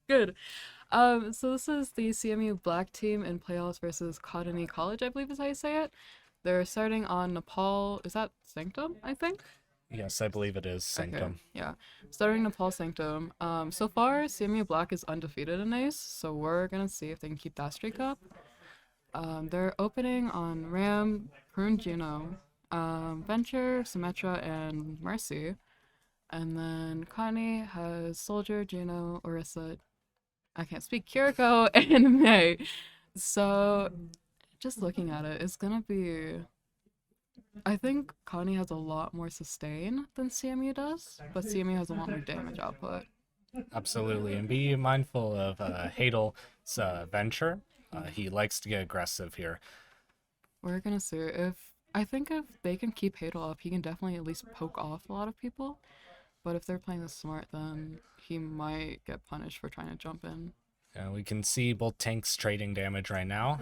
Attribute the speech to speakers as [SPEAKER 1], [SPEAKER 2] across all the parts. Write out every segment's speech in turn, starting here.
[SPEAKER 1] Good. So this is the CMU Black team in playoffs versus Cottey College, I believe is how you say it. They're starting on Nepal. Is that Sanctum, I think?
[SPEAKER 2] Yes, I believe it is
[SPEAKER 1] Okay,
[SPEAKER 2] Sanctum.
[SPEAKER 1] yeah. Starting Nepal Sanctum. So far, CMU Black is undefeated in NACE, so we're gonna see if they can keep that streak up. They're opening on Ram, Prune Juno, Venture, Symmetra, and Mercy. And then Connie has Soldier, Juno, Orisa, I can't speak, Kiriko, and May. So just looking at it, it's gonna be. I think Connie has a lot more sustain than CMU does, but CMU has a lot more damage output.
[SPEAKER 2] Absolutely, and be mindful of Hadel's venture. He likes to get aggressive here.
[SPEAKER 1] We're gonna see I think if they can keep Hadel up, he can definitely at least poke off a lot of people. But if they're playing this smart, then he might get punished for trying to jump in.
[SPEAKER 2] We can see both tanks trading damage right now.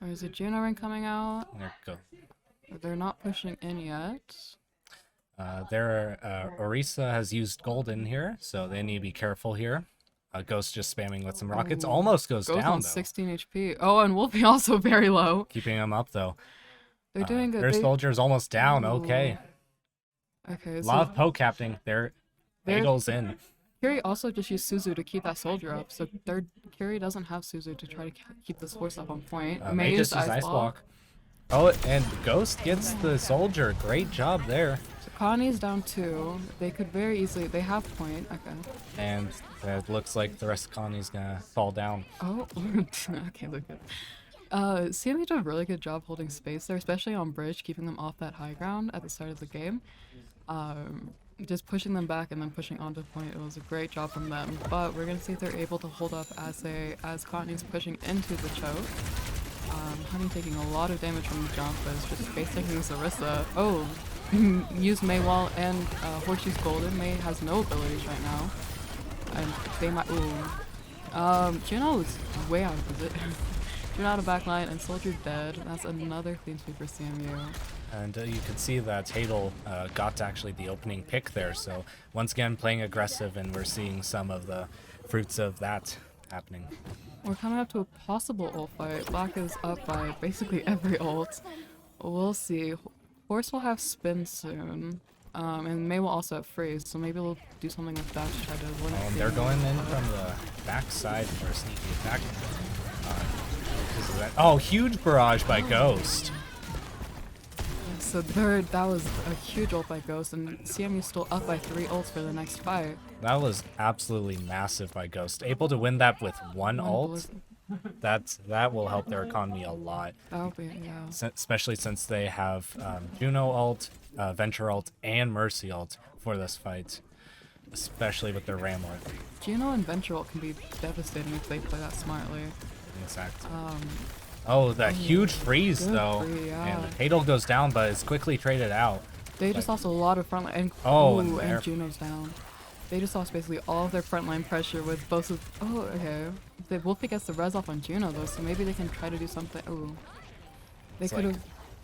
[SPEAKER 1] There's a Juno ring coming out.
[SPEAKER 2] There we go.
[SPEAKER 1] They're not pushing in yet.
[SPEAKER 2] Orisa has used golden here, so they need to be careful here. Ghost just spamming with some rockets.
[SPEAKER 1] Ooh,
[SPEAKER 2] Almost goes
[SPEAKER 1] Ghost
[SPEAKER 2] down,
[SPEAKER 1] on
[SPEAKER 2] though.
[SPEAKER 1] 16 HP. Oh, and Wolfie also very low.
[SPEAKER 2] Keeping him up, though.
[SPEAKER 1] They're doing good.
[SPEAKER 2] Their soldier's almost down.
[SPEAKER 1] Ooh.
[SPEAKER 2] Okay.
[SPEAKER 1] Okay, so
[SPEAKER 2] Love poke capting. Hadel's in.
[SPEAKER 1] Kiri also just used Suzu to keep that soldier up, so Kiri doesn't have Suzu to try to keep this force up on point.
[SPEAKER 2] May just use Ice Block. Oh, and Ghost gets the soldier. Great job there.
[SPEAKER 1] So Connie's down 2. They could very easily. They have point. Okay.
[SPEAKER 2] And it looks like the rest of Connie's gonna fall down.
[SPEAKER 1] Oh, okay, look at. CMU did a really good job holding space there, especially on bridge, keeping them off that high ground at the start of the game. Just pushing them back and then pushing onto point. It was a great job from them. But we're gonna see if they're able to hold up as Cottey's pushing into the choke. Honey taking a lot of damage from the jump, but it's just face taking Sarissa. Oh, use May Wall and Horseshoe's Golden. May has no abilities right now. And they might. Ooh. Juno is way out of it. Juno out of backline and Soldier dead. That's another clean sweep for CMU.
[SPEAKER 2] And you can see that Hadel got actually the opening pick there. So once again, playing aggressive, and we're seeing some of the fruits of that happening.
[SPEAKER 1] We're coming up to a possible ult fight. Black is up by basically every ult. We'll see. Horse will have spin soon. And May will also have freeze, so maybe we'll do something with that to try to win it.
[SPEAKER 2] They're going in from the backside for a sneaky attack. Oh, huge barrage by Ghost.
[SPEAKER 1] So that was a huge ult by Ghost, and CMU still up by 3 ults for the next fight.
[SPEAKER 2] That was absolutely massive by Ghost. Able to win that with one ult, that will help their economy a lot.
[SPEAKER 1] That'll be, yeah.
[SPEAKER 2] Especially since they have Juno ult, Venture ult, and Mercy ult for this fight. Especially with their Ram ult.
[SPEAKER 1] Juno and Venture ult can be devastating if they play that smartly.
[SPEAKER 2] Exactly. Oh, that huge freeze though.
[SPEAKER 1] Yeah.
[SPEAKER 2] And Hadel goes down, but is quickly traded out.
[SPEAKER 1] They just lost a lot of frontline. And, and Juno's down. They just lost basically all of their frontline pressure with both of. Oh, okay. The Wolfie gets the res off on Juno though, so maybe they can try to do something. Oh, they could have.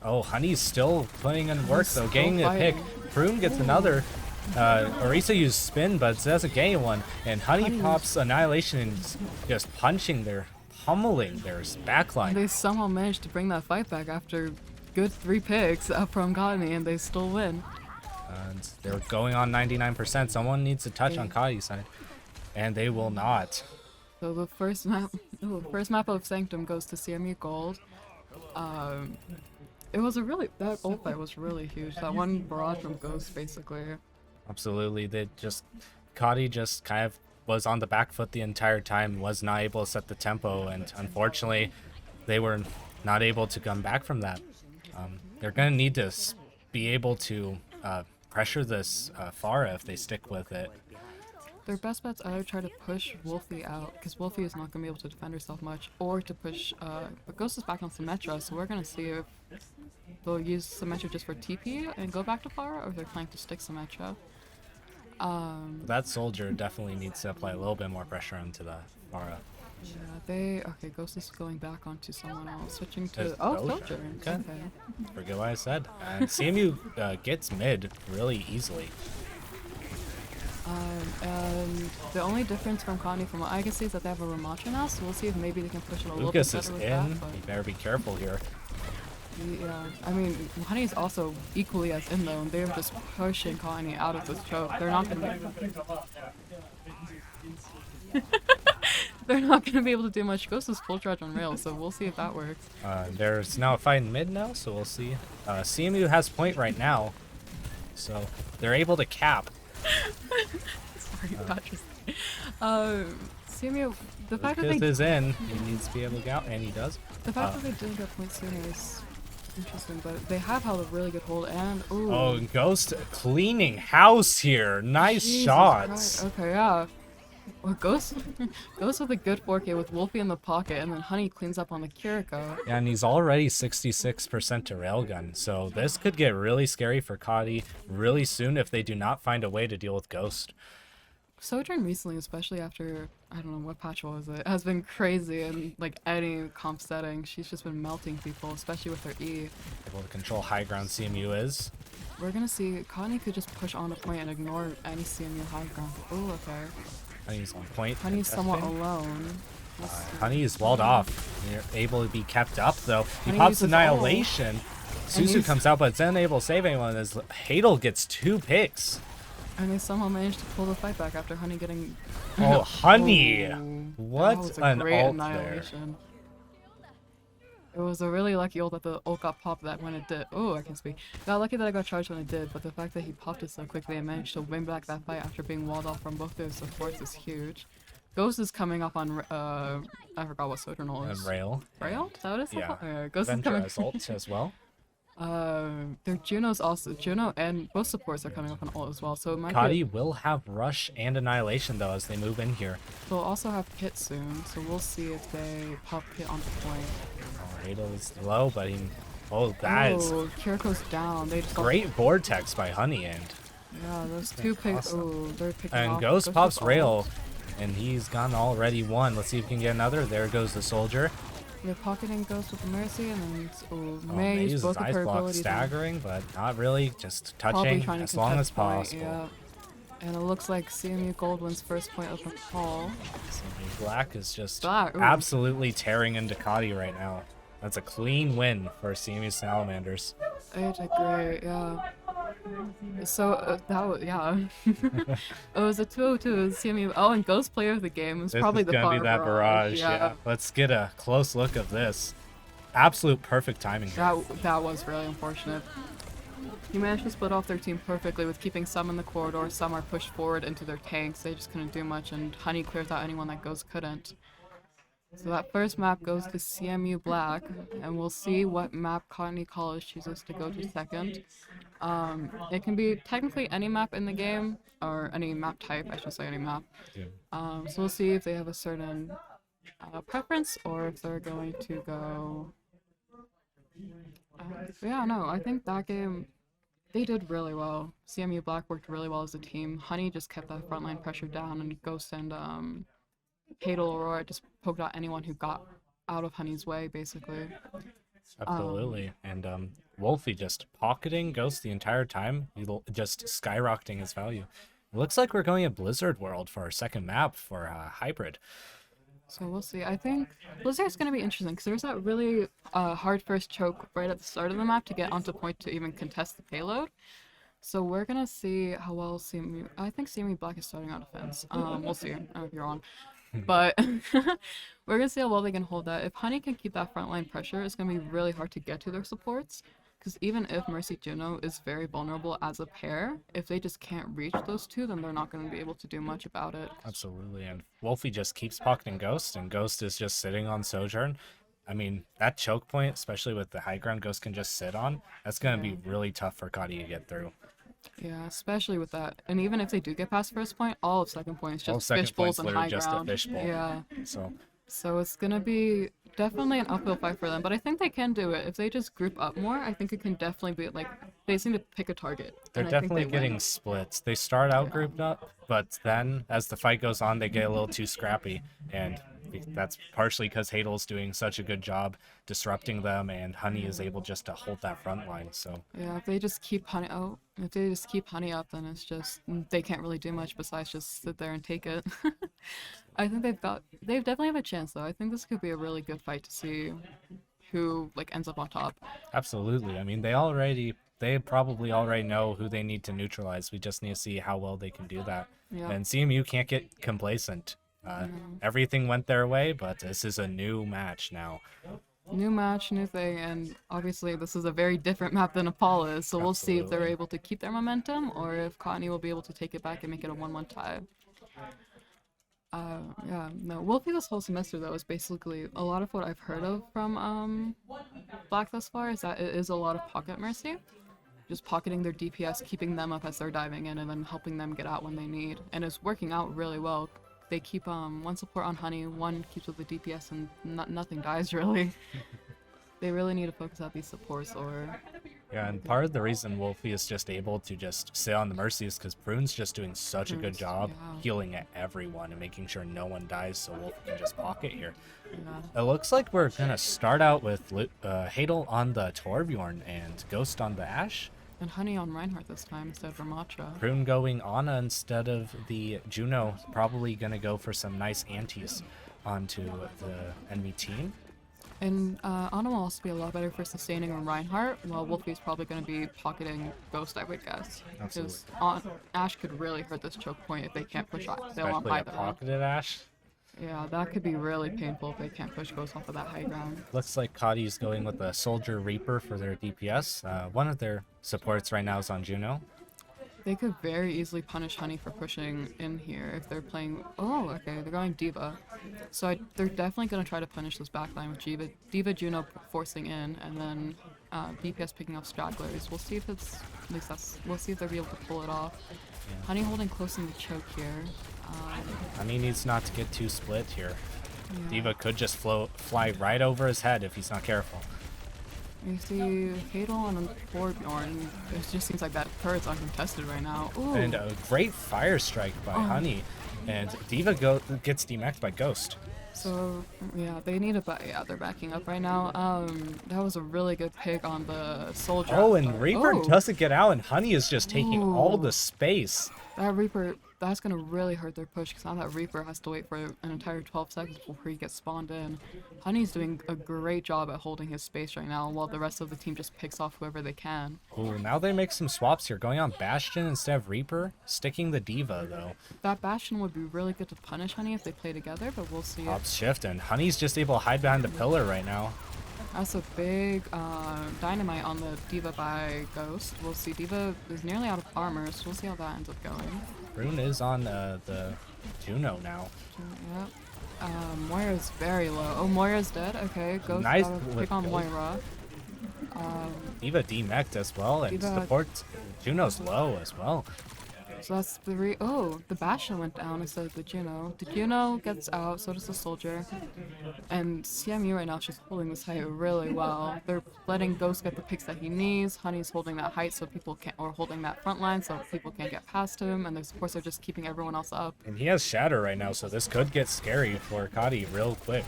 [SPEAKER 2] Oh, Honey's still putting in work though, getting a pick. Prune gets another. Orisa used spin, but doesn't gain one. And Honey pops Annihilation and just pummeling their backline.
[SPEAKER 1] They somehow managed to bring that fight back after good 3 picks up from Cottey, and they still win.
[SPEAKER 2] And they're going on 99%. Someone needs to touch on Cottey's side, and they will not.
[SPEAKER 1] So the first map of Sanctum goes to CMU Gold. It was that ult fight was really huge. That one barrage from Ghost, basically.
[SPEAKER 2] Absolutely, Cottey just kind of was on the back foot the entire time, was not able to set the tempo, and unfortunately, they were not able to come back from that. They're going to need to be able to pressure this Pharah if they stick with it.
[SPEAKER 1] Their best bet's either try to push Wolfie out, because Wolfie is not going to be able to defend herself much, or to push, but Ghost is back on Symmetra, so we're going to see if they'll use Symmetra just for TP and go back to Pharah, or if they're planning to stick Symmetra.
[SPEAKER 2] That soldier definitely needs to apply a little bit more pressure onto the Pharah.
[SPEAKER 1] Yeah, okay, Ghost is going back onto someone else, switching to, soldier. Okay.
[SPEAKER 2] Forget what I said. And CMU gets mid really easily.
[SPEAKER 1] And the only difference from Cottey from what I can see is that they have a Ramattra now, so we'll see if maybe they can push it a little bit
[SPEAKER 2] Lucas
[SPEAKER 1] better
[SPEAKER 2] is
[SPEAKER 1] with
[SPEAKER 2] in.
[SPEAKER 1] that. But
[SPEAKER 2] You better be careful here.
[SPEAKER 1] yeah, I mean, Honey's also equally as in though, and they're just pushing Cottey out of this choke. They're not gonna they're not gonna be able to do much. Ghost is full charge on rails, so we'll see if that works.
[SPEAKER 2] There's now a fight in mid now, so we'll see. CMU has point right now, so they're able to cap.
[SPEAKER 1] Sorry, Patrick. CMU, the fact that
[SPEAKER 2] Lucas
[SPEAKER 1] they
[SPEAKER 2] is in. He needs to be able to get out, and he does.
[SPEAKER 1] the fact that they didn't get points sooner is interesting, but they have held a really good hold and ooh.
[SPEAKER 2] Oh, Ghost cleaning house here. Nice
[SPEAKER 1] Jesus
[SPEAKER 2] shots.
[SPEAKER 1] Christ. Okay, yeah. Well, Ghost with a good 4K with Wolfie in the pocket, and then Honey cleans up on the Kiriko.
[SPEAKER 2] Yeah, and he's already 66% to railgun, so this could get really scary for Cottey really soon if they do not find a way to deal with Ghost.
[SPEAKER 1] Sojourn recently, especially after, I don't know what patch was it, has been crazy in like any comp setting. She's just been melting people, especially with her E.
[SPEAKER 2] Able to control high ground CMU is.
[SPEAKER 1] We're gonna see Cottey could just push on a point and ignore any CMU high ground. Oh, okay.
[SPEAKER 2] Honey's on point.
[SPEAKER 1] Honey's somewhat
[SPEAKER 2] contesting.
[SPEAKER 1] alone. Let's see.
[SPEAKER 2] Honey is walled off. They're able to be kept up though. He
[SPEAKER 1] Honey
[SPEAKER 2] pops
[SPEAKER 1] uses
[SPEAKER 2] Annihilation. Suzu
[SPEAKER 1] he's-
[SPEAKER 2] comes out, but it's unable to save anyone as Hadel gets 2 picks.
[SPEAKER 1] And they somehow managed to pull the fight back after Honey getting.
[SPEAKER 2] Oh, Honey!
[SPEAKER 1] Oh,
[SPEAKER 2] What
[SPEAKER 1] that was a
[SPEAKER 2] an
[SPEAKER 1] great
[SPEAKER 2] ult there.
[SPEAKER 1] annihilation. It was a really lucky ult that the ult got popped that when it did. Oh, I can speak. Got lucky that I got charged when it did, but the fact that he popped it so quickly and managed to win back that fight after being walled off from both their supports is huge. Ghost is coming up on, I forgot what Sojourn
[SPEAKER 2] And
[SPEAKER 1] is.
[SPEAKER 2] Rail.
[SPEAKER 1] Rail? Is that what it's
[SPEAKER 2] Yeah.
[SPEAKER 1] called? Ghost
[SPEAKER 2] Avenger
[SPEAKER 1] is
[SPEAKER 2] has
[SPEAKER 1] coming.
[SPEAKER 2] ult as well.
[SPEAKER 1] Their Juno's also, Juno and both supports are coming up on ult as well, so it might
[SPEAKER 2] Cottey
[SPEAKER 1] be,
[SPEAKER 2] will have Rush and Annihilation though as they move in here.
[SPEAKER 1] they'll also have Kit soon, so we'll see if they pop Kit on the point.
[SPEAKER 2] Oh, Hadel is low, but he... Oh, that is
[SPEAKER 1] Oh, Kiriko's down. They just got
[SPEAKER 2] great Vortex by Honey and...
[SPEAKER 1] Yeah, those two picks.
[SPEAKER 2] awesome.
[SPEAKER 1] Oh, they're picking
[SPEAKER 2] And
[SPEAKER 1] off.
[SPEAKER 2] Ghost pops
[SPEAKER 1] with
[SPEAKER 2] Rail,
[SPEAKER 1] ult.
[SPEAKER 2] and he's gone already one. Let's see if he can get another. There goes the Soldier.
[SPEAKER 1] They're pocketing Ghost with the Mercy, and then
[SPEAKER 2] Oh,
[SPEAKER 1] May
[SPEAKER 2] May
[SPEAKER 1] use
[SPEAKER 2] uses
[SPEAKER 1] both of
[SPEAKER 2] Ice
[SPEAKER 1] her
[SPEAKER 2] Block
[SPEAKER 1] abilities.
[SPEAKER 2] staggering, but not really. Just
[SPEAKER 1] Probably
[SPEAKER 2] touching
[SPEAKER 1] trying to
[SPEAKER 2] as long as
[SPEAKER 1] contest point,
[SPEAKER 2] possible.
[SPEAKER 1] yeah. And it looks like CMU Gold wins first point of the call.
[SPEAKER 2] So Black is just
[SPEAKER 1] Black, ooh.
[SPEAKER 2] absolutely tearing into Cottey right now. That's a clean win for CMU Salamanders.
[SPEAKER 1] It's a great, yeah. So that was, yeah. It was a 2-0-2 CMU. Oh, and Ghost player of the game was
[SPEAKER 2] This
[SPEAKER 1] probably
[SPEAKER 2] is
[SPEAKER 1] the
[SPEAKER 2] gonna be that barrage.
[SPEAKER 1] Yeah.
[SPEAKER 2] Yeah. Let's get a close look of this. Absolute perfect timing here.
[SPEAKER 1] That was really unfortunate. He managed to split off their team perfectly with keeping some in the corridor, some are pushed forward into their tanks. They just couldn't do much, and Honey clears out anyone that Ghost couldn't. So that first map goes to CMU Black, and we'll see what map Cottey College chooses to go to second. It can be technically any map in the game, or any map type, I should say any map.
[SPEAKER 2] Yeah.
[SPEAKER 1] So we'll see if they have a certain preference, or if they're going to go... yeah, no, I think that game, they did really well. CMU Black worked really well as a team. Honey just kept that frontline pressure down, and Ghost and Hadel Aurora just poked out anyone who got out of Honey's way, basically.
[SPEAKER 2] Absolutely. And Wolfie just pocketing Ghost the entire time, just skyrocketing his value. It looks like we're going at Blizzard World for our second map for Hybrid.
[SPEAKER 1] So we'll see. I think Blizzard's going to be interesting because there's that really hard first choke right at the start of the map to get onto point to even contest the payload. So we're going to see how well CMU... I think CMU Black is starting out offense. We'll see. I don't know if you're wrong. But we're going to see how well they can hold that. If Honey can keep that frontline pressure, it's going to be really hard to get to their supports. Because even if Mercy Juno is very vulnerable as a pair, if they just can't reach those two, then they're not going to be able to do much about it.
[SPEAKER 2] Absolutely. And Wolfie just keeps pocketing Ghost, and Ghost is just sitting on Sojourn. I mean, that choke point, especially with the high ground Ghost can just sit on, that's going to be really tough for Cottey to get through.
[SPEAKER 1] Yeah, especially with that. And even if they do get past first point, all of second point is
[SPEAKER 2] All
[SPEAKER 1] just
[SPEAKER 2] second
[SPEAKER 1] fishbowls
[SPEAKER 2] point's
[SPEAKER 1] and
[SPEAKER 2] literally
[SPEAKER 1] high
[SPEAKER 2] just a
[SPEAKER 1] ground.
[SPEAKER 2] fishbowl.
[SPEAKER 1] Yeah.
[SPEAKER 2] So
[SPEAKER 1] it's going to be definitely an uphill fight for them, but I think they can do it. If they just group up more, I think it can definitely be, like, they seem to pick a target.
[SPEAKER 2] they're
[SPEAKER 1] and I think
[SPEAKER 2] definitely
[SPEAKER 1] they
[SPEAKER 2] getting
[SPEAKER 1] win.
[SPEAKER 2] splits. They start out grouped up, but then as the fight goes on, they get a little too scrappy. And That's partially because Hadel's doing such a good job disrupting them, and Honey is able just to hold that front line. So
[SPEAKER 1] Yeah, if they just keep Honey out, if they just keep Honey up, then it's just they can't really do much besides just sit there and take it. I think they definitely have a chance though. I think this could be a really good fight to see who like ends up on top.
[SPEAKER 2] absolutely. I mean, they probably already know who they need to neutralize. We just need to see how well they can do that.
[SPEAKER 1] Yeah.
[SPEAKER 2] And CMU can't get complacent. Everything went their way, but this is a new match now.
[SPEAKER 1] New match, new thing, and obviously this is a very different map than Apollo is, so we'll see if they're
[SPEAKER 2] Absolutely.
[SPEAKER 1] able to keep their momentum or if Cottey will be able to take it back and make it a 1-1 tie. Yeah, no, Wolfie this whole semester though is basically a lot of what I've heard of from Black thus far is that it is a lot of pocket mercy. Just pocketing their DPS, keeping them up as they're diving in, and then helping them get out when they need. And it's working out really well. They keep one support on Honey, one keeps with the DPS, and nothing dies really. They really need to focus out these supports or...
[SPEAKER 2] Yeah, and part of the reason Wolfie is just able to just sit on the mercy is because Prune's just doing such a good job healing at everyone and making sure no one dies, so Wolfie can just pocket here.
[SPEAKER 1] Yeah.
[SPEAKER 2] It looks like we're gonna start out with Hadel on the Torbjorn and Ghost on the Ashe.
[SPEAKER 1] And Honey on Reinhardt this time instead of Ramattra.
[SPEAKER 2] Prune going Ana instead of the Juno. Probably gonna go for some nice antis onto the enemy team.
[SPEAKER 1] And Ana will also be a lot better for sustaining on Reinhardt, while Wolfie's probably going to be pocketing Ghost, I would guess. Because Ashe could really hurt this choke point if they can't push they'll on
[SPEAKER 2] Especially
[SPEAKER 1] high
[SPEAKER 2] a
[SPEAKER 1] ground.
[SPEAKER 2] pocketed Ashe.
[SPEAKER 1] Yeah, that could be really painful if they can't push Ghost off of that high ground.
[SPEAKER 2] Looks like Cottey's going with a Soldier Reaper for their DPS. One of their supports right now is on Juno.
[SPEAKER 1] They could very easily punish Honey for pushing in here if they're playing... Oh, okay, they're going Diva. So they're definitely going to try to punish this backline with Diva Juno forcing in, and then DPS picking up stragglers. We'll see if it's... At least we'll see if they'll be able to pull it off. Yeah. Honey holding close in the choke here.
[SPEAKER 2] Honey needs not to get too split here.
[SPEAKER 1] Yeah.
[SPEAKER 2] Diva could just fly right over his head if he's not careful.
[SPEAKER 1] You see Hadel on Torbjorn. It just seems like that turret's uncontested right now. Ooh.
[SPEAKER 2] And a great fire strike by Honey. And Diva gets demeched by Ghost.
[SPEAKER 1] So, yeah, they need a yeah, they're backing up right now. That was a really good pick on the Soldier.
[SPEAKER 2] Oh, and Reaper doesn't get out, and Honey is just taking all the space.
[SPEAKER 1] That Reaper, that's going to really hurt their push, because now that Reaper has to wait for an entire 12 seconds before he gets spawned in. Honey's doing a great job at holding his space right now, while the rest of the team just picks off whoever they can.
[SPEAKER 2] Ooh, now they make some swaps here, going on Bastion instead of Reaper, sticking the Diva, though.
[SPEAKER 1] That Bastion would be really good to punish Honey if they play together, but we'll see.
[SPEAKER 2] Pops shift, and Honey's just able to hide behind the pillar right now.
[SPEAKER 1] That's a big dynamite on the Diva by Ghost. We'll see. Diva is nearly out of armor, so we'll see how that ends up going.
[SPEAKER 2] Rune is on the Juno now.
[SPEAKER 1] Yep. Moira's very low. Oh, Moira's dead? Okay, Ghost
[SPEAKER 2] Nice
[SPEAKER 1] pick on Moira.
[SPEAKER 2] Diva demeched as well, and support Juno's low as well.
[SPEAKER 1] So that's the Bastion went down instead of the Juno. The Juno gets out, so does the Soldier. And CMU right now is just holding this height really well. They're letting Ghost get the picks that he needs. Honey's holding that height so people can't, or holding that front line so people can't get past him. And their supports are just keeping everyone else up.
[SPEAKER 2] And he has Shatter right now, so this could get scary for Cottey real quick.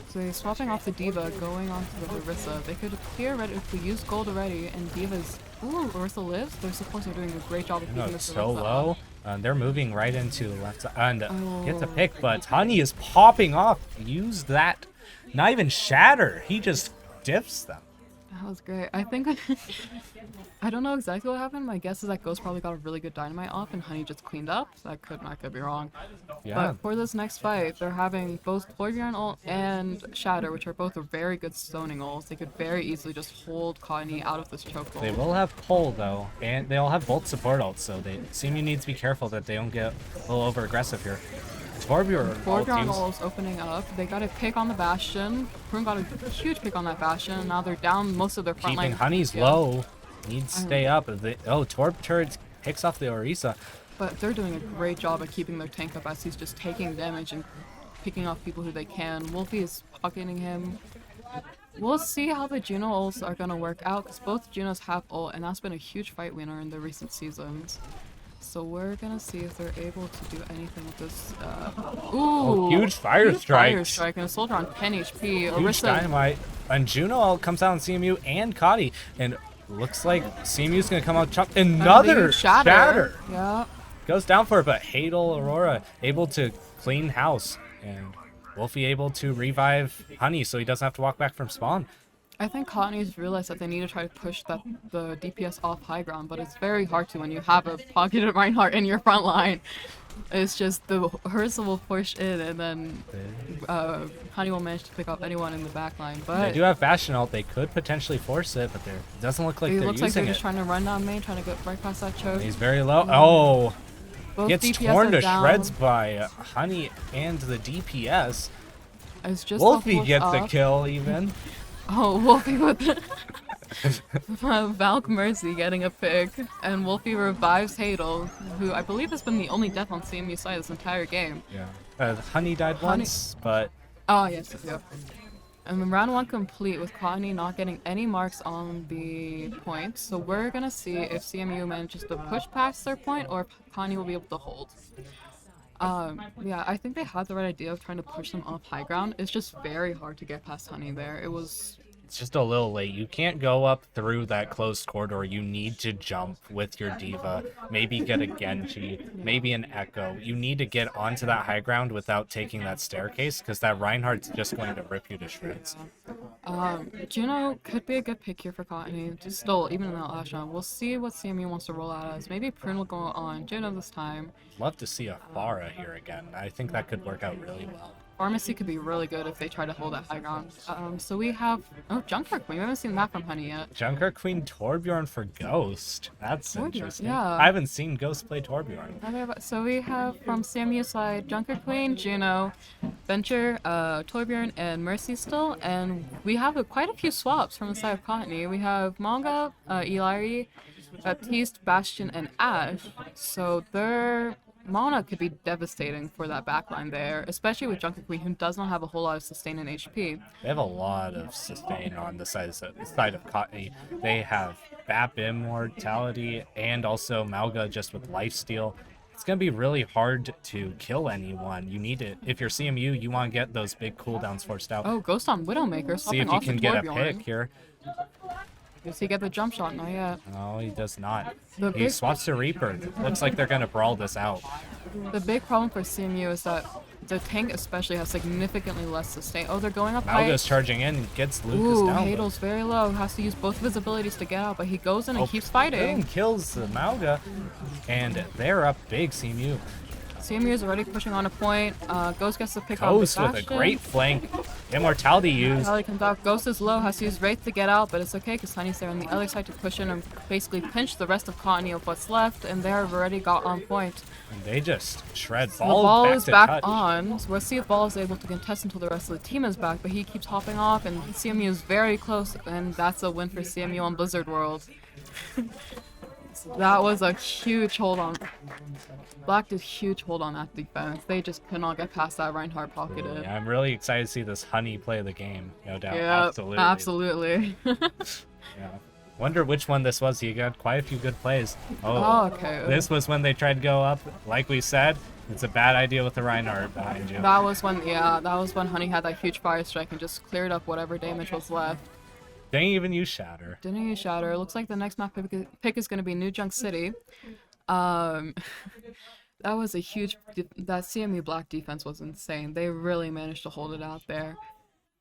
[SPEAKER 1] So he's swapping off the Diva, going on to the Orisa. They could theoretically use gold already, and Diva's... Ooh, Orisa lives. Their supports are doing a great job of keeping this
[SPEAKER 2] so
[SPEAKER 1] Orisa
[SPEAKER 2] low.
[SPEAKER 1] up.
[SPEAKER 2] They're moving right into the left side. And gets a pick, but Honey is popping off. Use that. Not even Shatter. He just diffs them.
[SPEAKER 1] That was great. I think... I don't know exactly what happened. My guess is that Ghost probably got a really good dynamite off and Honey just cleaned up. I could be wrong.
[SPEAKER 2] Yeah.
[SPEAKER 1] But for this next fight, they're having both Torbjorn ult and Shatter, which are both very good stoning ults. They could very easily just hold Cottey out of this choke ult.
[SPEAKER 2] They will have pull though, and they all have both support ults, so CMU needs to be careful that they don't get a little over aggressive here.
[SPEAKER 1] Torbjorn ult's opening up. They got a pick on the Bastion. Prune got a huge pick on that Bastion, and now they're down most of their front line.
[SPEAKER 2] Keeping Honey's low. Needs to stay up. Torb turret picks off the Orisa.
[SPEAKER 1] But they're doing a great job at keeping their tank up as he's just taking damage and picking off people who they can. Wolfie is pocketing him. We'll see how the Juno ults are going to work out, because both Junos have ult, and that's been a huge fight winner in the recent seasons. So we're gonna see if they're able to do anything with this.
[SPEAKER 2] Huge fire
[SPEAKER 1] Fire
[SPEAKER 2] strikes.
[SPEAKER 1] strike and a soldier on 10 HP.
[SPEAKER 2] Huge dynamite. And Juno comes out on CMU and Cottey. And looks like CMU's going to come out chop. Another shatter.
[SPEAKER 1] Yeah.
[SPEAKER 2] Goes down for it, but Hadel Aurora able to clean house. And Wolfie able to revive Honey so he doesn't have to walk back from spawn.
[SPEAKER 1] I think Cottey's realized that they need to try to push the DPS off high ground, but it's very hard to when you have a pocketed Reinhardt in your front line. It's just the Ursa will push in, and then Honey will manage to pick up anyone in the back line. But
[SPEAKER 2] they do have Bastion ult. They could potentially force it, but it doesn't look like they're using it.
[SPEAKER 1] It looks like they're just trying to run down main, trying to get right past that choke.
[SPEAKER 2] He's very low. Oh!
[SPEAKER 1] Both
[SPEAKER 2] Gets
[SPEAKER 1] DPS
[SPEAKER 2] torn to
[SPEAKER 1] down.
[SPEAKER 2] shreds by Honey and the DPS.
[SPEAKER 1] It's just
[SPEAKER 2] Wolfie gets the kill even.
[SPEAKER 1] Oh, Wolfie with the Valk Mercy getting a pick, and Wolfie revives Hadel, who I believe has been the only death on CMU side this entire game.
[SPEAKER 2] Yeah. Honey died once, but...
[SPEAKER 1] Oh, yes, yep. And then round 1 complete with Cottey not getting any marks on the point, so we're gonna see if CMU manages to push past their point or if Cottey will be able to hold. Yeah, I think they had the right idea of trying to push them off high ground. It's just very hard to get past Honey there.
[SPEAKER 2] It's just a little late. You can't go up through that closed corridor. You need to jump with your Diva. Maybe get a Genji. Maybe an Echo. You need to get onto that high ground without taking that staircase, because that Reinhardt's just going to rip you to shreds.
[SPEAKER 1] Juno could be a good pick here for Cottey. Just still, even in that last round. We'll see what CMU wants to roll out as. Maybe Prune will go on Juno this time.
[SPEAKER 2] Love to see a Pharah here again. I think that could work out really well.
[SPEAKER 1] Pharmacy could be really good if they try to hold that high ground. So we have... Oh, Junkyard Queen. We haven't seen that from Honey yet.
[SPEAKER 2] Junkyard Queen Torbjorn for Ghost. That's interesting.
[SPEAKER 1] Yeah.
[SPEAKER 2] I haven't seen Ghost play Torbjorn.
[SPEAKER 1] So we have from CMU side Junkyard Queen, Juno, Venture, Torbjorn, and Mercy still. And we have quite a few swaps from the side of Cottey. We have Manga, Ilari, Baptiste, Bastion, and Ash. So their mana could be devastating for that backline there, especially with Junker Queen, who does not have a whole lot of sustain and HP.
[SPEAKER 2] They have a lot of sustain on the side of Cottey. They have BAP Immortality and also Malga just with lifesteal. It's going to be really hard to kill anyone. You need it. If you're CMU, you want to get those big cooldowns forced out.
[SPEAKER 1] Oh, Ghost on Widowmaker.
[SPEAKER 2] See if you can get a pick here.
[SPEAKER 1] Does he get the jump shot? Not yet.
[SPEAKER 2] No, he does not. He swaps to Reaper. Looks like they're going to brawl this out.
[SPEAKER 1] The big problem for CMU is that the tank especially has significantly less sustain. Oh, they're going up
[SPEAKER 2] Malga's
[SPEAKER 1] high.
[SPEAKER 2] charging in, gets Lucas down.
[SPEAKER 1] Hadel's very low. Has to use both of his abilities to get out, but he goes in and keeps fighting.
[SPEAKER 2] Boom, kills the Malga, and they're up big, CMU.
[SPEAKER 1] CMU is already pushing on a point. Ghost gets to pick up
[SPEAKER 2] Ghost with a great flank. Immortality used.
[SPEAKER 1] Immortality comes out. Ghost is low, has to use Wraith to get out, but it's okay because Honey's there on the other side to push in and basically pinch the rest of Cottey of what's left, and they've already got on point.
[SPEAKER 2] And they just shred
[SPEAKER 1] Ball. The ball is back on, so we'll see if Ball is able to contest until the rest of the team is back, but he keeps hopping off, and CMU is very close, and that's a win for CMU on Blizzard World. That was a huge hold on. Black did huge hold on that defense. They just could not get past that Reinhardt pocketed.
[SPEAKER 2] Yeah, I'm really excited to see this Honey play the game. No doubt.
[SPEAKER 1] Yeah,
[SPEAKER 2] absolutely. Yeah. Wonder which one this was. He got quite a few good plays. Oh,
[SPEAKER 1] okay.
[SPEAKER 2] This was when they tried to go up. Like we said, it's a bad idea with the Reinhardt behind you.
[SPEAKER 1] That was when, that was when Honey had that huge fire strike and just cleared up whatever damage was left.
[SPEAKER 2] Didn't even use Shatter.
[SPEAKER 1] Didn't use Shatter. Looks like the next map pick is going to be New Junk City. That was a huge... That CMU Black defense was insane. They really managed to hold it out there.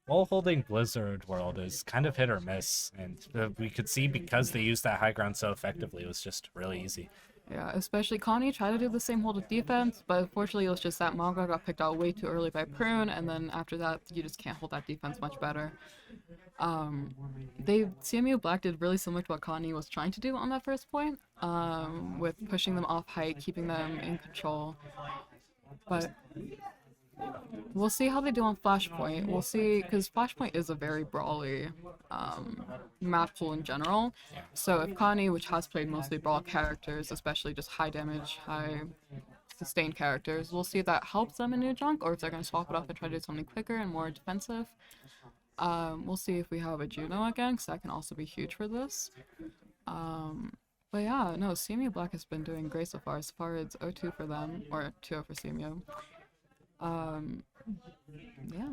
[SPEAKER 2] Well, holding Blizzard World is kind of hit or miss, and we could see because they used that high ground so effectively, it was just really easy.
[SPEAKER 1] Yeah, especially Cottey tried to do the same hold of defense, but unfortunately it was just that Manga got picked out way too early by Prune, and then after that, you just can't hold that defense much better. CMU Black did really similar to what Cottey was trying to do on that first point, with pushing them off height, keeping them in control. But we'll see how they do on Flashpoint. We'll see, because Flashpoint is a very brawly map pool in general. So if Cottey, which has played mostly brawl characters, especially just high damage, high sustained characters, we'll see if that helps them in New Junk, or if they're going to swap it off and try to do something quicker and more defensive. We'll see if we have a Juno again, because that can also be huge for this. But yeah, no, CMU Black has been doing great so far. So far, it's 0-2 for them, or 2-0 for CMU. Yeah.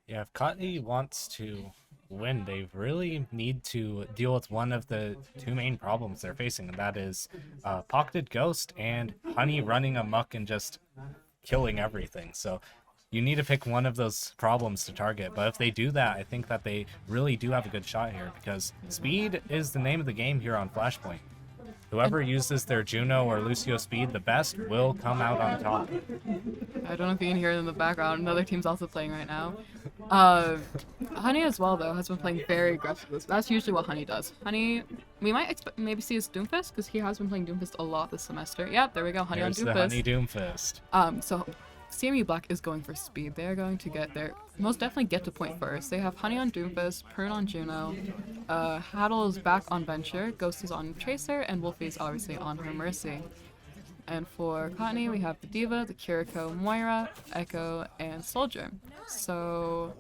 [SPEAKER 2] Yeah, if Cottey wants to win, they really need to deal with one of the two main problems they're facing, and that is Pocketed Ghost and Honey running amok and just killing everything. So you need to pick one of those problems to target. But if they do that, I think that they really do have a good shot here, because speed is the name of the game here on Flashpoint. Whoever uses their Juno or Lucio speed the best will come out on top.
[SPEAKER 1] I don't know if you can hear it in the background. Another team's also playing right now. Honey as well, though, has been playing very aggressively. That's usually what Honey does. Honey, we might maybe see his Doomfist, because he has been playing Doomfist a lot this semester. Yep, there we go, Honey
[SPEAKER 2] Here's
[SPEAKER 1] on Doomfist.
[SPEAKER 2] the Honey Doomfist.
[SPEAKER 1] So CMU Black is going for speed. They're going to get their, most definitely get to point first. They have Honey on Doomfist, Pern on Juno, Haddle is back on Venture, Ghost is on Tracer, and Wolfie is obviously on her Mercy. And for Cottey, we have the D.Va, the Kiriko, Moira, Echo, and Soldier. So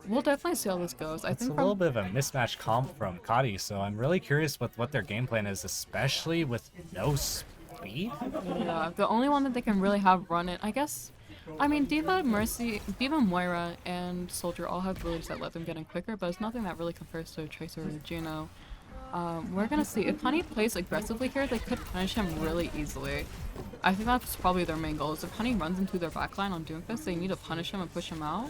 [SPEAKER 1] we'll definitely see how this goes.
[SPEAKER 2] It's a little bit of a mismatched comp from Cottey, so I'm really curious with what their game plan is, especially with no speed.
[SPEAKER 1] Yeah, the only one that they can really have run it, I guess. I mean, D.Va, Mercy, D.Va, Moira, and Soldier all have abilities that let them get in quicker, but it's nothing that really compares to Tracer or Juno. We're gonna see. If Honey plays aggressively here, they could punish him really easily. I think that's probably their main goal, is if Honey runs into their backline on Doomfist, they need to punish him and push him out.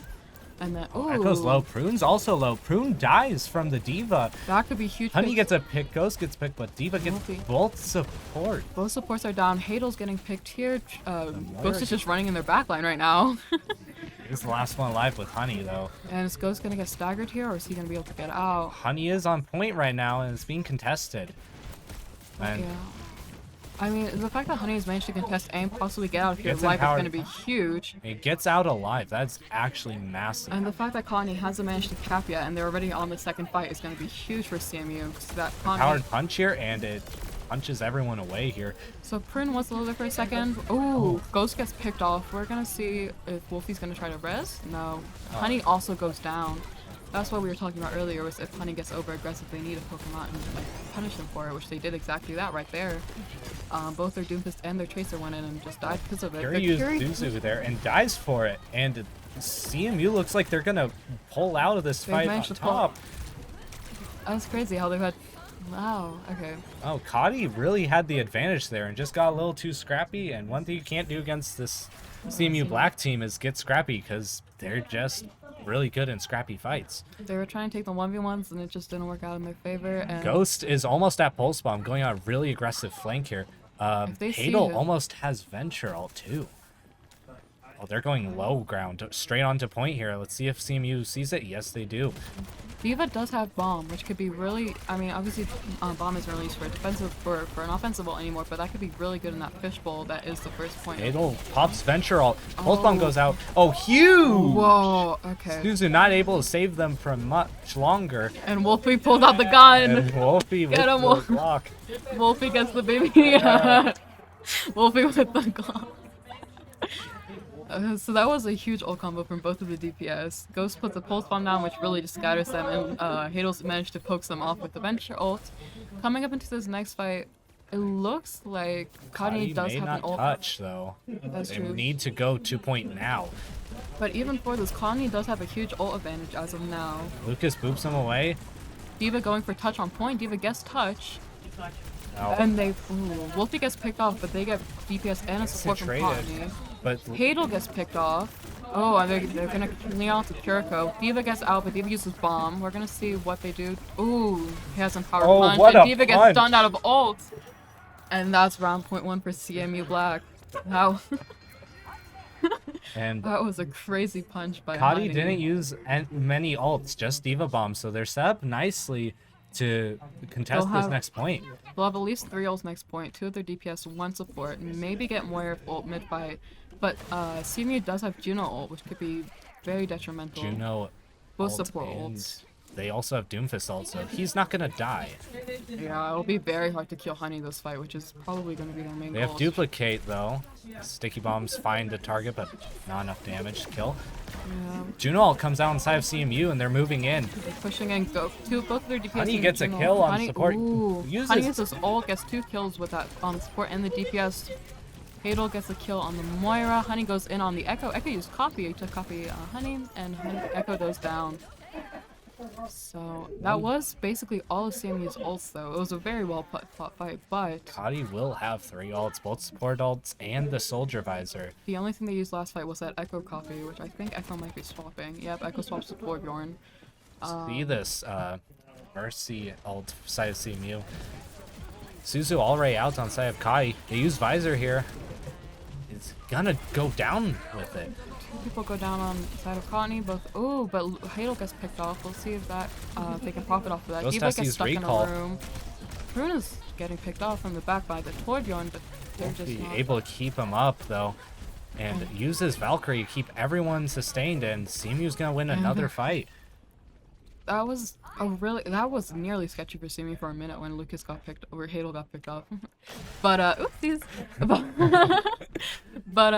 [SPEAKER 1] And then, ooh.
[SPEAKER 2] Echo's low. Prune's also low. Prune dies from the D.Va.
[SPEAKER 1] That could be huge.
[SPEAKER 2] Honey gets a pick, Ghost gets picked, but D.Va gets both support.
[SPEAKER 1] Both supports are down. Hadel's getting picked here. Ghost is just running in their backline right now.
[SPEAKER 2] He's the last one alive with Honey, though.
[SPEAKER 1] And is Ghost gonna get staggered here, or is he gonna be able to get out?
[SPEAKER 2] Honey is on point right now, and it's being contested. And
[SPEAKER 1] yeah. I mean, the fact that Honey has managed to contest and possibly get out of here
[SPEAKER 2] Gets
[SPEAKER 1] alive is
[SPEAKER 2] empowered.
[SPEAKER 1] going to be huge.
[SPEAKER 2] it gets out alive. That's actually massive.
[SPEAKER 1] And the fact that Cottey hasn't managed to cap yet and they're already on the second fight is going to be huge for CMU. So that
[SPEAKER 2] Powered punch here, and it punches everyone away here.
[SPEAKER 1] So Prin was a little there for a second. Oh, Ghost gets picked off. We're going to see if Wolfie's going to try to res. No. Honey also goes down. That's what we were talking about earlier, was if Honey gets over aggressive, they need to poke him out and like, punish him for it, which they did exactly that right there. Both their Doomfist and their Tracer went in and just died because of it.
[SPEAKER 2] Fury used Zuzu there and dies for it, and CMU looks like they're gonna pull out of this fight on top.
[SPEAKER 1] That's crazy how they've had... Wow, okay.
[SPEAKER 2] Oh, Cottey really had the advantage there and just got a little too scrappy, and one thing you can't do against this CMU Black team is get scrappy, because they're just really good in scrappy fights.
[SPEAKER 1] They were trying to take the 1v1s and it just didn't work out in their favor. And
[SPEAKER 2] Ghost is almost at pulse bomb, going on a really aggressive flank here. Hadel almost has Venture ult too. Oh, they're going low ground, straight onto point here. Let's see if CMU sees it. Yes, they do.
[SPEAKER 1] D.Va does have bomb, which could be really, I mean, obviously bomb isn't released for defensive for an offensive ult anymore, but that could be really good in that fishbowl that is the first point.
[SPEAKER 2] Hadel pops Venture ult. Pulse bomb goes out. Oh, huge!
[SPEAKER 1] Whoa, okay.
[SPEAKER 2] Suzu not able to save them for much longer.
[SPEAKER 1] And Wolfie pulled out the gun.
[SPEAKER 2] And Wolfie with the block.
[SPEAKER 1] Wolfie gets the baby. Wolfie with the gun. So that was a huge ult combo from both of the DPS. Ghost puts a pulse bomb down, which really just scatters them, and Hadel's managed to poke them off with the Venture ult. Coming up into this next fight, it looks like Cottey does have an ult.
[SPEAKER 2] Touch though.
[SPEAKER 1] That's
[SPEAKER 2] they
[SPEAKER 1] true.
[SPEAKER 2] need to go 2 point now.
[SPEAKER 1] But even for this, Cottey does have a huge ult advantage as of now.
[SPEAKER 2] Lucas boops him away.
[SPEAKER 1] D.Va going for touch on point. D.Va gets touch.
[SPEAKER 2] Oh.
[SPEAKER 1] And they, Wolfie gets picked off, but they get DPS and a support from Cottey.
[SPEAKER 2] But
[SPEAKER 1] Hadel gets picked off. Oh, and they're gonna kneel out to Kiriko. D.Va gets out, but D.Va uses bomb. We're gonna see what they do. Ooh, he has some power punch, and D.Va gets stunned out of ult. And that's round point 1 for CMU Black. Wow.
[SPEAKER 2] And
[SPEAKER 1] that was a crazy punch by
[SPEAKER 2] Cottey didn't use many ults, just D.Va bombs, so they're set up nicely to contest this next point.
[SPEAKER 1] They'll have at least 3 ults next point, 2 of their DPS, 1 support, and maybe get Moira ult mid-fight. But CMU does have Juno ult, which could be very detrimental.
[SPEAKER 2] Juno
[SPEAKER 1] both
[SPEAKER 2] ult,
[SPEAKER 1] support
[SPEAKER 2] and
[SPEAKER 1] ults.
[SPEAKER 2] they also have Doomfist ult, so he's not gonna die.
[SPEAKER 1] Yeah, it'll be very hard to kill Honey this fight, which is probably going to be their main goal.
[SPEAKER 2] They have Duplicate though. Sticky bombs find the target, but not enough damage to kill.
[SPEAKER 1] Yeah,
[SPEAKER 2] Juno comes out inside of CMU and they're moving in.
[SPEAKER 1] they're pushing in. Both of their DPS.
[SPEAKER 2] Honey
[SPEAKER 1] and
[SPEAKER 2] gets a
[SPEAKER 1] Juno.
[SPEAKER 2] kill on
[SPEAKER 1] Honey,
[SPEAKER 2] support.
[SPEAKER 1] Ooh,
[SPEAKER 2] Uses-
[SPEAKER 1] Honey uses ult, gets 2 kills with that on support and the DPS. Hadel gets a kill on the Moira. Honey goes in on the Echo. Echo used copy to copy Honey, and Echo goes down. So that was basically all of CMU's ults, though. It was a very well fought fight, but
[SPEAKER 2] Cottey will have 3 ults, both support ults and the soldier visor.
[SPEAKER 1] the only thing they used last fight was that Echo copy, which I think Echo might be swapping. Yep, Echo swaps with Torbjorn.
[SPEAKER 2] See this Mercy ult side of CMU. Suzu already out on side of Cottey. They use visor here. It's gonna go down with it.
[SPEAKER 1] 2 people go down on the side of Cottey, both. Ooh, but Hadel gets picked off. We'll see if that they can profit off of that.
[SPEAKER 2] Ghost
[SPEAKER 1] Diva
[SPEAKER 2] has to
[SPEAKER 1] gets
[SPEAKER 2] use
[SPEAKER 1] stuck
[SPEAKER 2] recall.
[SPEAKER 1] in a room. Prune is getting picked off from the back by the Torbjorn, but they're
[SPEAKER 2] Won't
[SPEAKER 1] just
[SPEAKER 2] be
[SPEAKER 1] not.
[SPEAKER 2] able to keep him up though, and uses Valkyrie to keep everyone sustained. And CMU's gonna win another fight.
[SPEAKER 1] That was nearly sketchy for CMU for a minute when Lucas got picked or Hadel got picked off. But oopsies. But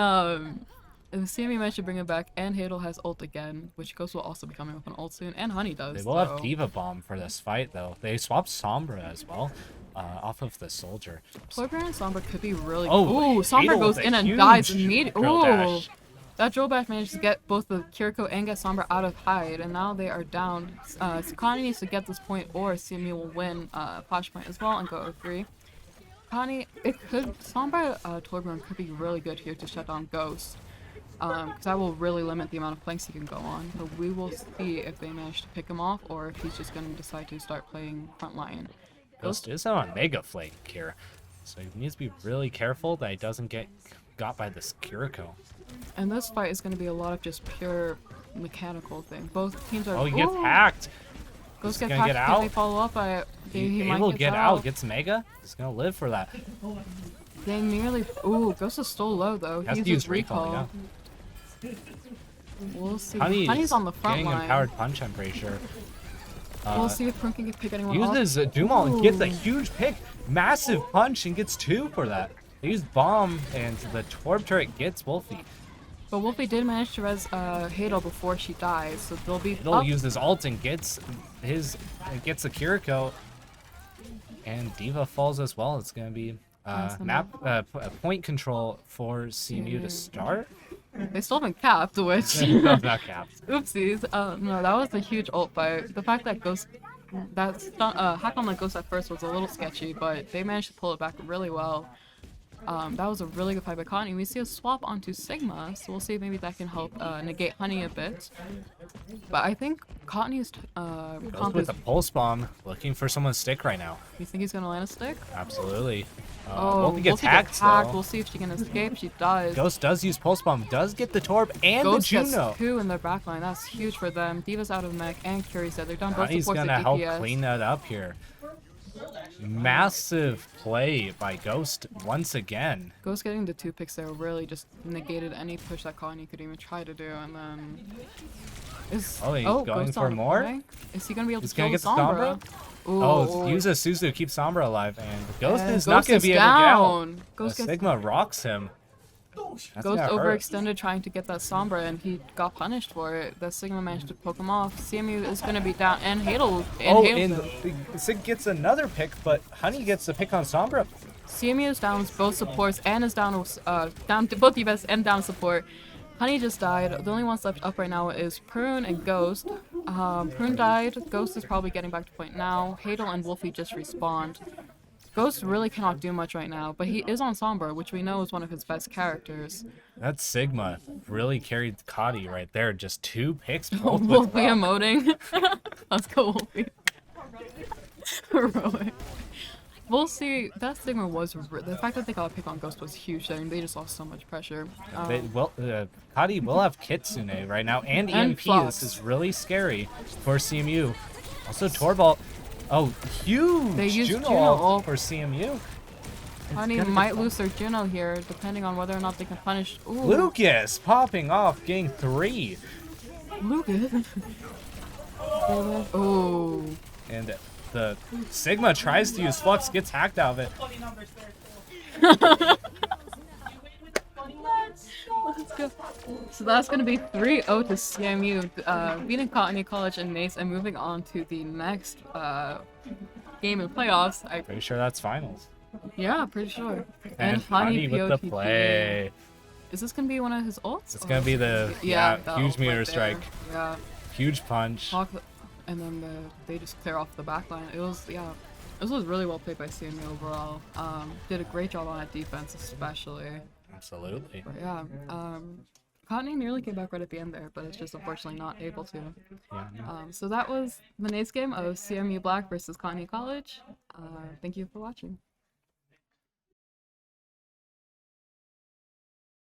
[SPEAKER 1] CMU managed to bring it back, and Hadel has ult again, which Ghost will also be coming with an ult soon, and Honey does.
[SPEAKER 2] They will have Diva Bomb for this fight though. They swapped Sombra as well, off of the soldier.
[SPEAKER 1] Torbjorn and Sombra could be really.
[SPEAKER 2] Oh,
[SPEAKER 1] Ooh, Sombra
[SPEAKER 2] Hadel
[SPEAKER 1] goes
[SPEAKER 2] with a
[SPEAKER 1] in and
[SPEAKER 2] huge
[SPEAKER 1] dies immediately.
[SPEAKER 2] drill
[SPEAKER 1] Ooh.
[SPEAKER 2] dash.
[SPEAKER 1] That drill bash managed to get both the Kiriko and get Sombra out of hide, and now they are down. Cottey needs to get this point, or CMU will win Flashpoint as well and go 0-3. Cottey, Sombra Torbjorn could be really good here to shut down Ghost, because that will really limit the amount of flanks he can go on. But we will see if they manage to pick him off, or if he's just going to decide to start playing front line.
[SPEAKER 2] Ghost is on Mega Flank here, so he needs to be really careful that he doesn't get got by this Kiriko.
[SPEAKER 1] And this fight is going to be a lot of just pure mechanical thing. Both teams are.
[SPEAKER 2] Oh, he gets
[SPEAKER 1] Ooh!
[SPEAKER 2] hacked.
[SPEAKER 1] Ghost
[SPEAKER 2] He's
[SPEAKER 1] gets
[SPEAKER 2] gonna
[SPEAKER 1] hacked.
[SPEAKER 2] get
[SPEAKER 1] Can they
[SPEAKER 2] out.
[SPEAKER 1] follow up? He might
[SPEAKER 2] Able to get out, gets Mega. He's gonna live for that.
[SPEAKER 1] They nearly. Ooh, Ghost is still low though.
[SPEAKER 2] Has
[SPEAKER 1] He
[SPEAKER 2] to
[SPEAKER 1] uses
[SPEAKER 2] use recall.
[SPEAKER 1] We'll see.
[SPEAKER 2] Honey's
[SPEAKER 1] on the front
[SPEAKER 2] getting
[SPEAKER 1] line.
[SPEAKER 2] empowered punch, I'm pretty sure.
[SPEAKER 1] We'll see if Prune can pick anyone off.
[SPEAKER 2] Uses Dumal and gets a huge pick, massive punch, and gets 2 for that. They use Bomb, and the Torb turret gets Wolfie.
[SPEAKER 1] But Wolfie did manage to res Hadel before she dies, so they'll be.
[SPEAKER 2] He'll use his ult and gets the Kiriko, and Diva falls as well. It's gonna be point control for CMU to start.
[SPEAKER 1] They still haven't capped, which.
[SPEAKER 2] That's not capped.
[SPEAKER 1] Oopsies. No, that was a huge ult fight. The fact that Ghost. That hack on the Ghost at first was a little sketchy, but they managed to pull it back really well. That was a really good fight by Cottey. We see a swap onto Sigma, so we'll see if maybe that can help negate Honey a bit. But I think Cottey's
[SPEAKER 2] Goes
[SPEAKER 1] comp
[SPEAKER 2] with
[SPEAKER 1] is.
[SPEAKER 2] a pulse bomb, looking for someone to stick right now.
[SPEAKER 1] You think he's gonna land a stick?
[SPEAKER 2] Absolutely.
[SPEAKER 1] Oh,
[SPEAKER 2] Wolfie gets
[SPEAKER 1] Wolfie
[SPEAKER 2] hacked, though.
[SPEAKER 1] We'll see if she can escape. She does.
[SPEAKER 2] Ghost does use pulse bomb, does get the Torb and
[SPEAKER 1] Ghost
[SPEAKER 2] the
[SPEAKER 1] gets
[SPEAKER 2] Juno.
[SPEAKER 1] 2 in their backline. That's huge for them. Diva's out of mech, and Curie's dead. They're down both
[SPEAKER 2] He's
[SPEAKER 1] supports
[SPEAKER 2] gonna
[SPEAKER 1] at
[SPEAKER 2] help
[SPEAKER 1] DPS.
[SPEAKER 2] clean that up here. Massive play by Ghost once again.
[SPEAKER 1] Ghost getting the 2 picks there really just negated any push that Cottey could even try to do, and then he's
[SPEAKER 2] going
[SPEAKER 1] Ghost
[SPEAKER 2] for
[SPEAKER 1] on
[SPEAKER 2] more?
[SPEAKER 1] flank? Is he gonna be able
[SPEAKER 2] He's
[SPEAKER 1] to kill
[SPEAKER 2] gonna
[SPEAKER 1] the
[SPEAKER 2] get the
[SPEAKER 1] Sombra? Ooh,
[SPEAKER 2] Oh, use a Suzu to keep Sombra alive, and Ghost
[SPEAKER 1] and
[SPEAKER 2] is not
[SPEAKER 1] Ghost
[SPEAKER 2] gonna
[SPEAKER 1] is
[SPEAKER 2] be able to get out.
[SPEAKER 1] down. Ghost gets
[SPEAKER 2] Sigma rocks him. That's
[SPEAKER 1] Ghost
[SPEAKER 2] gonna hurt.
[SPEAKER 1] overextended trying to get that Sombra, and he got punished for it. The Sigma managed to poke him off. CMU is gonna be down, and Hadel.
[SPEAKER 2] And Sig gets another pick, but Honey gets the pick on Sombra.
[SPEAKER 1] CMU is down with both supports and is down to both defense and down support. Honey just died. The only ones left up right now is Prune and Ghost. Prune died. Ghost is probably getting back to point now. Hadel and Wolfie just respawned. Ghost really cannot do much right now, but he is on Sombra, which we know is one of his best characters.
[SPEAKER 2] That Sigma really carried Cottey right there. Just 2 picks. Both with
[SPEAKER 1] Wolfie emoting. Let's go, Wolfie. Heroic. We'll see. That Sigma was the fact that they got a pick on Ghost was huge. There, they just lost so much pressure.
[SPEAKER 2] Cottey will have Kitsune right now, and EMP.
[SPEAKER 1] Fox.
[SPEAKER 2] This is really scary for CMU. Also, Torbalt. Oh, huge
[SPEAKER 1] They used
[SPEAKER 2] Juno
[SPEAKER 1] Juno
[SPEAKER 2] ult
[SPEAKER 1] ult.
[SPEAKER 2] for CMU.
[SPEAKER 1] Honey
[SPEAKER 2] gonna
[SPEAKER 1] might
[SPEAKER 2] get
[SPEAKER 1] lose their Juno here, depending on whether or not they can punish. Ooh,
[SPEAKER 2] Lucas popping off, getting 3.
[SPEAKER 1] Lucas. Oh.
[SPEAKER 2] And the Sigma tries to use Flux, gets hacked out of it.
[SPEAKER 1] Let's go. So So that's going to be 3-0 to CMU, beating Cottey College and NACE and moving on to the next game in playoffs.
[SPEAKER 2] Pretty sure that's finals.
[SPEAKER 1] Yeah, pretty sure.
[SPEAKER 2] And
[SPEAKER 1] Honey
[SPEAKER 2] Cottey with the
[SPEAKER 1] POTP.
[SPEAKER 2] play.
[SPEAKER 1] Is this going to be one of his ults?
[SPEAKER 2] It's gonna be the
[SPEAKER 1] that
[SPEAKER 2] huge
[SPEAKER 1] ult
[SPEAKER 2] meteor
[SPEAKER 1] right
[SPEAKER 2] strike,
[SPEAKER 1] there. Yeah.
[SPEAKER 2] huge punch.
[SPEAKER 1] And then they just clear off the back line. This was really well played by CMU overall. Did a great job on that defense, especially.
[SPEAKER 2] Absolutely.
[SPEAKER 1] But yeah, Cottey nearly came back right at the end there, but it's just unfortunately not able to.
[SPEAKER 2] Yeah.
[SPEAKER 1] So that was the NACE game of CMU Black versus Cottey College. Thank you for watching.